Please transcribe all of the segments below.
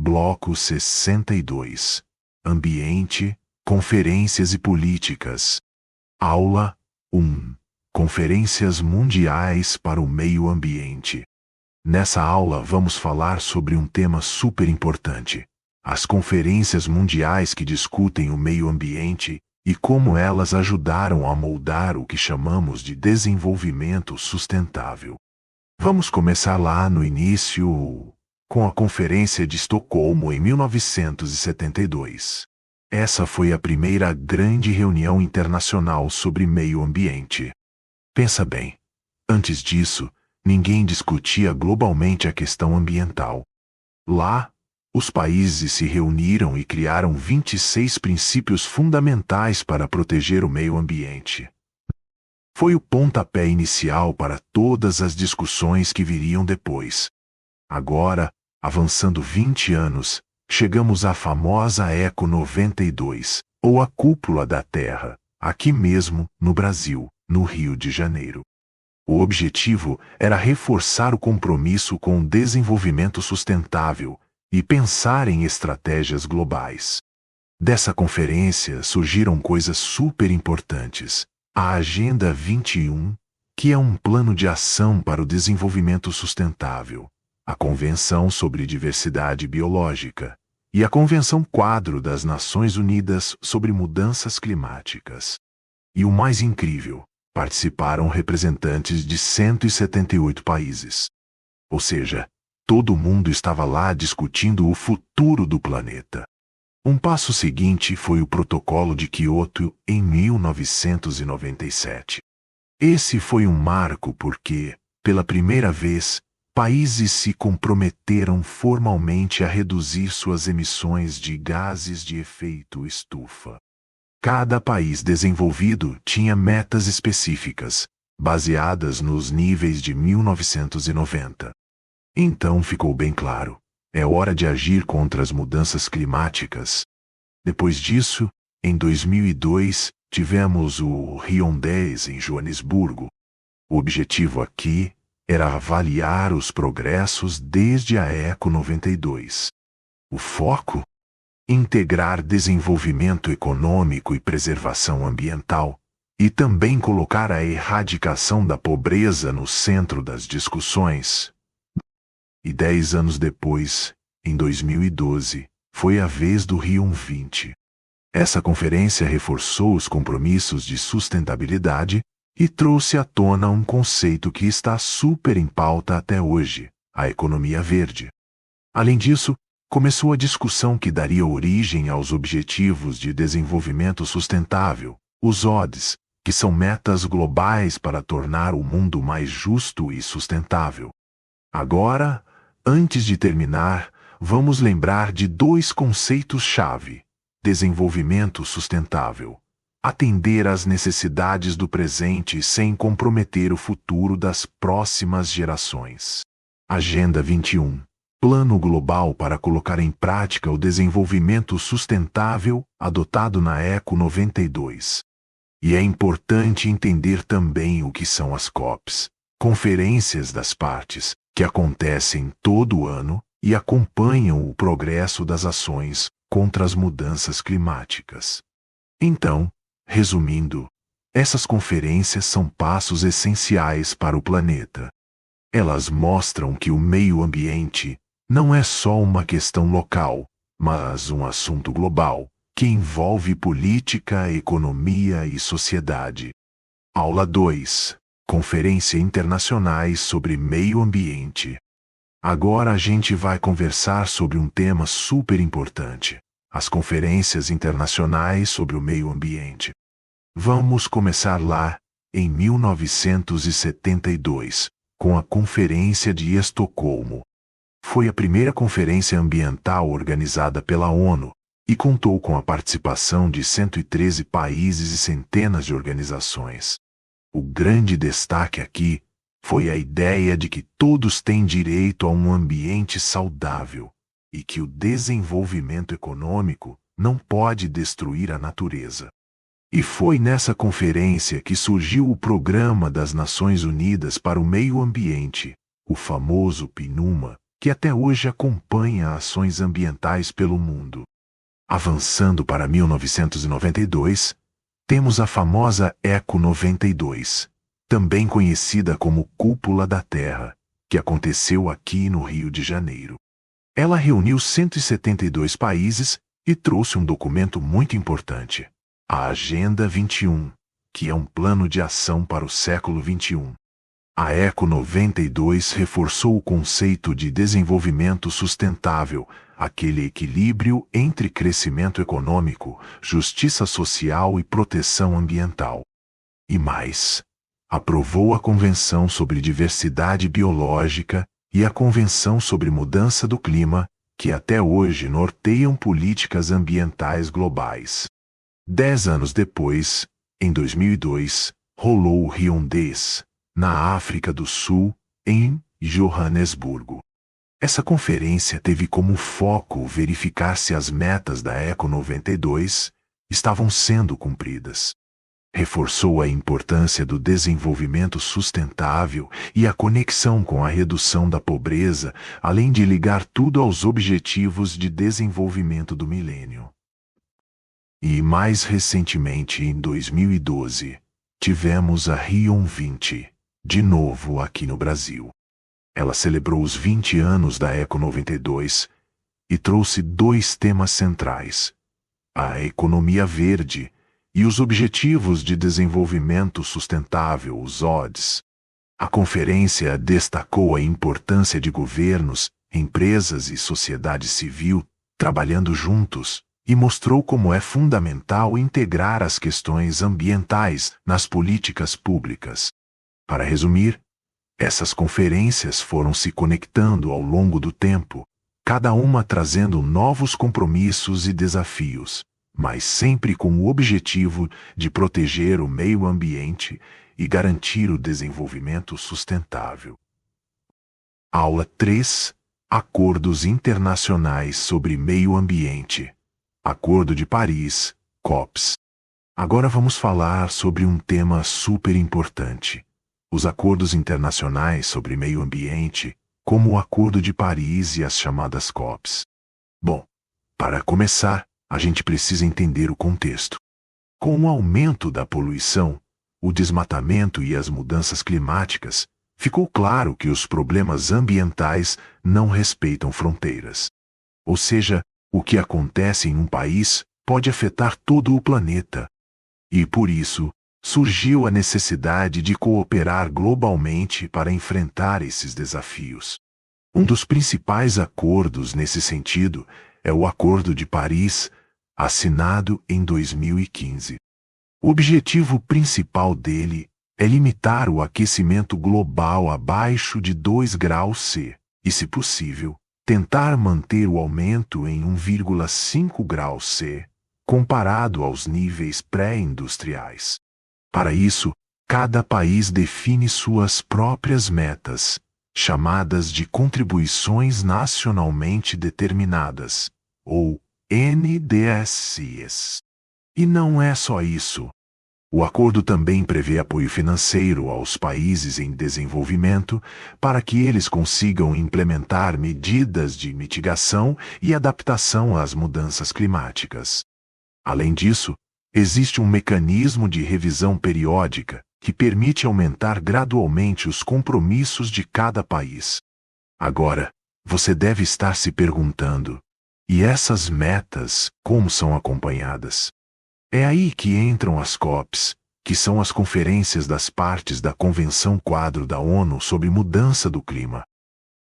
Bloco 62. Ambiente, Conferências e Políticas. Aula 1. Conferências Mundiais para o Meio Ambiente. Nessa aula vamos falar sobre um tema super importante: as conferências mundiais que discutem o meio ambiente e como elas ajudaram a moldar o que chamamos de desenvolvimento sustentável. Vamos começar lá no início, com a Conferência de Estocolmo em 1972. Essa foi a primeira grande reunião internacional sobre meio ambiente. Pensa bem, antes disso, ninguém discutia globalmente a questão ambiental. Lá, os países se reuniram e criaram 26 princípios fundamentais para proteger o meio ambiente. Foi o pontapé inicial para todas as discussões que viriam depois. Agora, avançando 20 anos, chegamos à famosa Eco 92, ou a Cúpula da Terra, aqui mesmo, no Brasil, no Rio de Janeiro. O objetivo era reforçar o compromisso com o desenvolvimento sustentável e pensar em estratégias globais. Dessa conferência surgiram coisas super importantes. A Agenda 21, que é um plano de ação para o desenvolvimento sustentável, a Convenção sobre Diversidade Biológica e a Convenção Quadro das Nações Unidas sobre Mudanças Climáticas. E o mais incrível, participaram representantes de 178 países. Ou seja, todo mundo estava lá discutindo o futuro do planeta. Um passo seguinte foi o Protocolo de Kyoto em 1997. Esse foi um marco porque, pela primeira vez, países se comprometeram formalmente a reduzir suas emissões de gases de efeito estufa. Cada país desenvolvido tinha metas específicas, baseadas nos níveis de 1990. Então ficou bem claro: é hora de agir contra as mudanças climáticas. Depois disso, em 2002, tivemos o Rio+10 em Joanesburgo. O objetivo aqui era avaliar os progressos desde a Eco 92. O foco? Integrar desenvolvimento econômico e preservação ambiental, e também colocar a erradicação da pobreza no centro das discussões. E 10 anos depois, em 2012, foi a vez do Rio+20. Essa conferência reforçou os compromissos de sustentabilidade e trouxe à tona um conceito que está super em pauta até hoje: a economia verde. Além disso, começou a discussão que daria origem aos Objetivos de Desenvolvimento Sustentável, os ODS, que são metas globais para tornar o mundo mais justo e sustentável. Agora, antes de terminar, vamos lembrar de dois conceitos-chave: desenvolvimento sustentável. Atender às necessidades do presente sem comprometer o futuro das próximas gerações. Agenda 21. Plano global para colocar em prática o desenvolvimento sustentável adotado na Eco 92. E é importante entender também o que são as COPs, Conferências das Partes, que acontecem todo ano e acompanham o progresso das ações contra as mudanças climáticas. Então, resumindo, essas conferências são passos essenciais para o planeta. Elas mostram que o meio ambiente não é só uma questão local, mas um assunto global, que envolve política, economia e sociedade. Aula 2. Conferência Internacionais sobre Meio Ambiente. Agora a gente vai conversar sobre um tema super importante: as conferências internacionais sobre o meio ambiente. Vamos começar lá, em 1972, com a Conferência de Estocolmo. Foi a primeira conferência ambiental organizada pela ONU e contou com a participação de 113 países e centenas de organizações. O grande destaque aqui foi a ideia de que todos têm direito a um ambiente saudável e que o desenvolvimento econômico não pode destruir a natureza. E foi nessa conferência que surgiu o Programa das Nações Unidas para o Meio Ambiente, o famoso PNUMA, que até hoje acompanha ações ambientais pelo mundo. Avançando para 1992, temos a famosa Eco 92, também conhecida como Cúpula da Terra, que aconteceu aqui no Rio de Janeiro. Ela reuniu 172 países e trouxe um documento muito importante, a Agenda 21, que é um plano de ação para o século XXI. A Eco 92 reforçou o conceito de desenvolvimento sustentável, aquele equilíbrio entre crescimento econômico, justiça social e proteção ambiental. E mais, aprovou a Convenção sobre Diversidade Biológica e a Convenção sobre Mudança do Clima, que até hoje norteiam políticas ambientais globais. 10 anos depois, em 2002, rolou o Rio+10, na África do Sul, em Joanesburgo. Essa conferência teve como foco verificar se as metas da Eco 92 estavam sendo cumpridas. Reforçou a importância do desenvolvimento sustentável e a conexão com a redução da pobreza, além de ligar tudo aos Objetivos de Desenvolvimento do Milênio. E mais recentemente, em 2012, tivemos a Rio+20, de novo aqui no Brasil. Ela celebrou os 20 anos da Eco 92 e trouxe dois temas centrais: a economia verde e os Objetivos de Desenvolvimento Sustentável, os ODS. A conferência destacou a importância de governos, empresas e sociedade civil trabalhando juntos e mostrou como é fundamental integrar as questões ambientais nas políticas públicas. Para resumir, essas conferências foram se conectando ao longo do tempo, cada uma trazendo novos compromissos e desafios, mas sempre com o objetivo de proteger o meio ambiente e garantir o desenvolvimento sustentável. Aula 3: Acordos Internacionais sobre Meio Ambiente. Acordo de Paris, COPs. Agora vamos falar sobre um tema super importante: os acordos internacionais sobre meio ambiente, como o Acordo de Paris e as chamadas COPs. Bom, para começar, a gente precisa entender o contexto. Com o aumento da poluição, o desmatamento e as mudanças climáticas, ficou claro que os problemas ambientais não respeitam fronteiras. Ou seja, o que acontece em um país pode afetar todo o planeta. E por isso, surgiu a necessidade de cooperar globalmente para enfrentar esses desafios. Um dos principais acordos nesse sentido é o Acordo de Paris, assinado em 2015. O objetivo principal dele é limitar o aquecimento global abaixo de 2 graus C e, se possível, tentar manter o aumento em 1,5 graus C, comparado aos níveis pré-industriais. Para isso, cada país define suas próprias metas, chamadas de contribuições nacionalmente determinadas, ou NDCs. E não é só isso. O acordo também prevê apoio financeiro aos países em desenvolvimento para que eles consigam implementar medidas de mitigação e adaptação às mudanças climáticas. Além disso, existe um mecanismo de revisão periódica que permite aumentar gradualmente os compromissos de cada país. Agora, você deve estar se perguntando: e essas metas, como são acompanhadas? É aí que entram as COPs, que são as conferências das partes da Convenção Quadro da ONU sobre Mudança do Clima.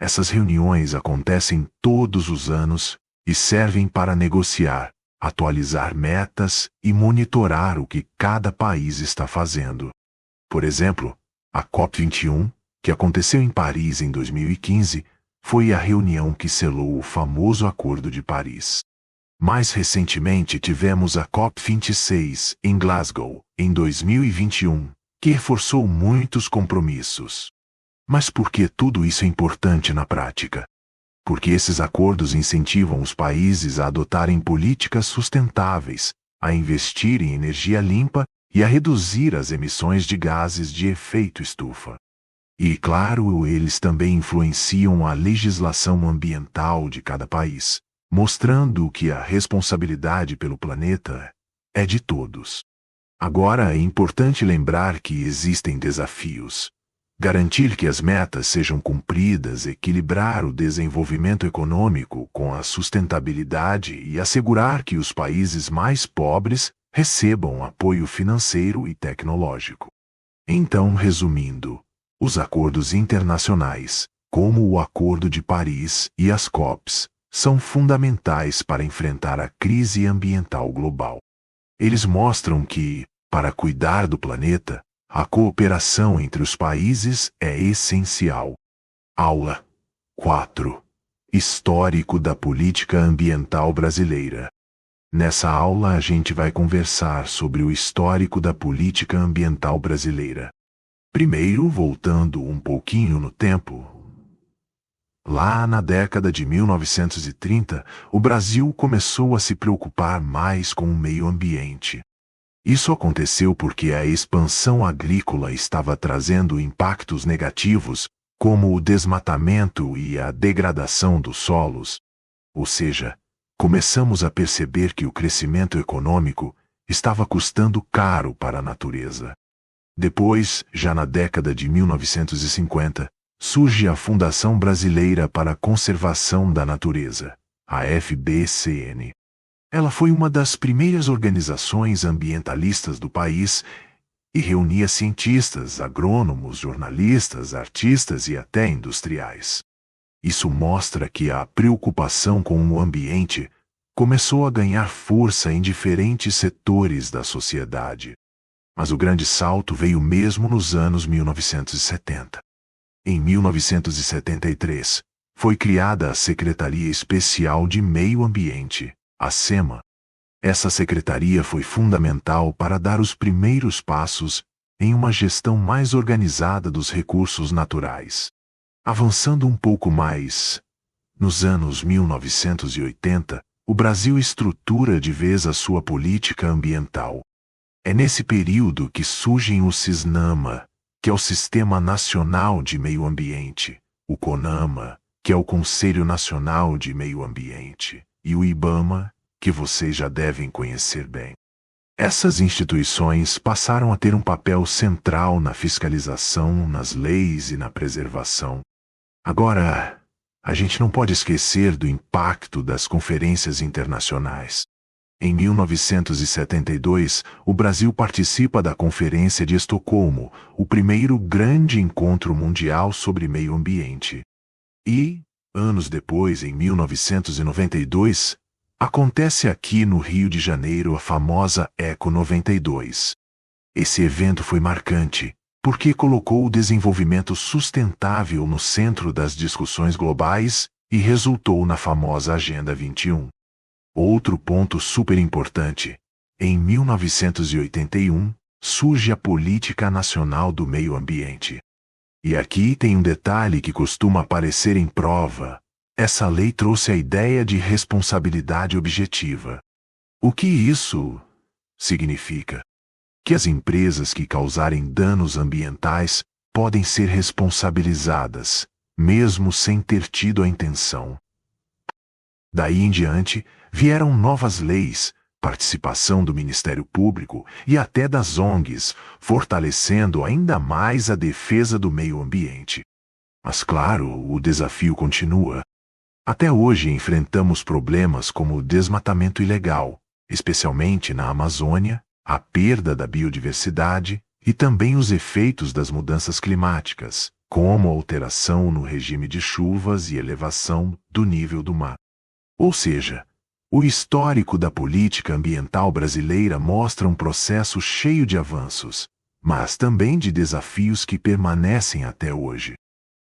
Essas reuniões acontecem todos os anos e servem para negociar, atualizar metas e monitorar o que cada país está fazendo. Por exemplo, a COP21, que aconteceu em Paris em 2015, foi a reunião que selou o famoso Acordo de Paris. Mais recentemente tivemos a COP26, em Glasgow, em 2021, que reforçou muitos compromissos. Mas por que tudo isso é importante na prática? Porque esses acordos incentivam os países a adotarem políticas sustentáveis, a investir em energia limpa e a reduzir as emissões de gases de efeito estufa. E, claro, eles também influenciam a legislação ambiental de cada país, mostrando que a responsabilidade pelo planeta é de todos. Agora, é importante lembrar que existem desafios. Garantir que as metas sejam cumpridas, equilibrar o desenvolvimento econômico com a sustentabilidade e assegurar que os países mais pobres recebam apoio financeiro e tecnológico. Então, resumindo, os acordos internacionais, como o Acordo de Paris e as COPs, são fundamentais para enfrentar a crise ambiental global. Eles mostram que, para cuidar do planeta, a cooperação entre os países é essencial. Aula 4. Histórico da política ambiental brasileira. Nessa aula a gente vai conversar sobre o histórico da política ambiental brasileira. Primeiro, voltando um pouquinho no tempo. Lá na década de 1930, o Brasil começou a se preocupar mais com o meio ambiente. Isso aconteceu porque a expansão agrícola estava trazendo impactos negativos, como o desmatamento e a degradação dos solos. Ou seja, começamos a perceber que o crescimento econômico estava custando caro para a natureza. Depois, já na década de 1950, surge a Fundação Brasileira para a Conservação da Natureza, a FBCN. Ela foi uma das primeiras organizações ambientalistas do país e reunia cientistas, agrônomos, jornalistas, artistas e até industriais. Isso mostra que a preocupação com o ambiente começou a ganhar força em diferentes setores da sociedade. Mas o grande salto veio mesmo nos anos 1970. Em 1973, foi criada a Secretaria Especial de Meio Ambiente, a SEMA. Essa secretaria foi fundamental para dar os primeiros passos em uma gestão mais organizada dos recursos naturais. Avançando um pouco mais, nos anos 1980, o Brasil estrutura de vez a sua política ambiental. É nesse período que surgem o CISNAMA, que é o Sistema Nacional de Meio Ambiente, o CONAMA, que é o Conselho Nacional de Meio Ambiente, e o IBAMA, que vocês já devem conhecer bem. Essas instituições passaram a ter um papel central na fiscalização, nas leis e na preservação. Agora, a gente não pode esquecer do impacto das conferências internacionais. Em 1972, o Brasil participa da Conferência de Estocolmo, o primeiro grande encontro mundial sobre meio ambiente. E, anos depois, em 1992, acontece aqui no Rio de Janeiro a famosa Eco 92. Esse evento foi marcante, porque colocou o desenvolvimento sustentável no centro das discussões globais e resultou na famosa Agenda 21. Outro ponto super importante: em 1981, surge a Política Nacional do Meio Ambiente. E aqui tem um detalhe que costuma aparecer em prova. Essa lei trouxe a ideia de responsabilidade objetiva. O que isso significa? Que as empresas que causarem danos ambientais podem ser responsabilizadas, mesmo sem ter tido a intenção. Daí em diante, vieram novas leis, participação do Ministério Público e até das ONGs, fortalecendo ainda mais a defesa do meio ambiente. Mas claro, o desafio continua. Até hoje enfrentamos problemas como o desmatamento ilegal, especialmente na Amazônia, a perda da biodiversidade e também os efeitos das mudanças climáticas, como a alteração no regime de chuvas e elevação do nível do mar. Ou seja, o histórico da política ambiental brasileira mostra um processo cheio de avanços, mas também de desafios que permanecem até hoje.